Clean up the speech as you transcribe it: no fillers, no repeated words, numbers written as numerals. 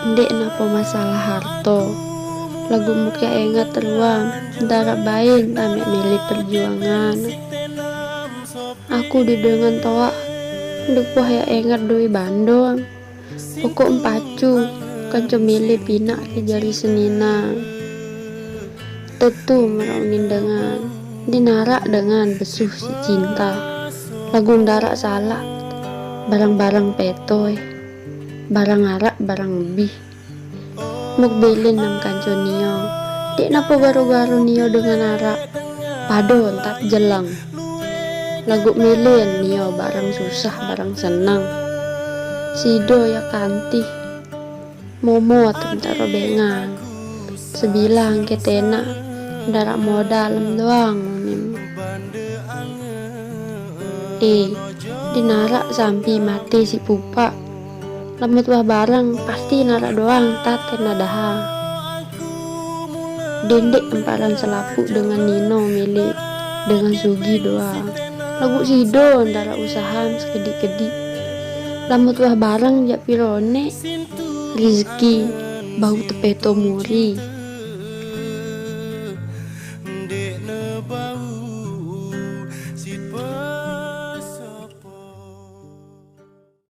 Ndek napa masalah harto lagu muka engat teruang darak bain tamek milih perjuangan. Aku didengan toa ndek wah ya engat doi bandong pokok empacu kanco milih pinak ke jari senina. Tentu meraunin dengan dinarak dengan besuh si cinta lagu darak salah barang-barang petoy barang arak barang lebih muk belin nam kanco nio dek napa garu-garu nio dengan arak padon tak jelang lagu milin nio barang susah barang senang sido ya kanti momo tentara bengan sebilang ketena darak modal doang nim dinarak sampai mati si pupa lamut wah barang pasti narak doang taten nadaha dendek emparan selapu dengan Nino milik dengan Sugi doang lagu sido darak usaha sekedik-kedik lamut wah barang jak pirone rezeki bau tepeto muri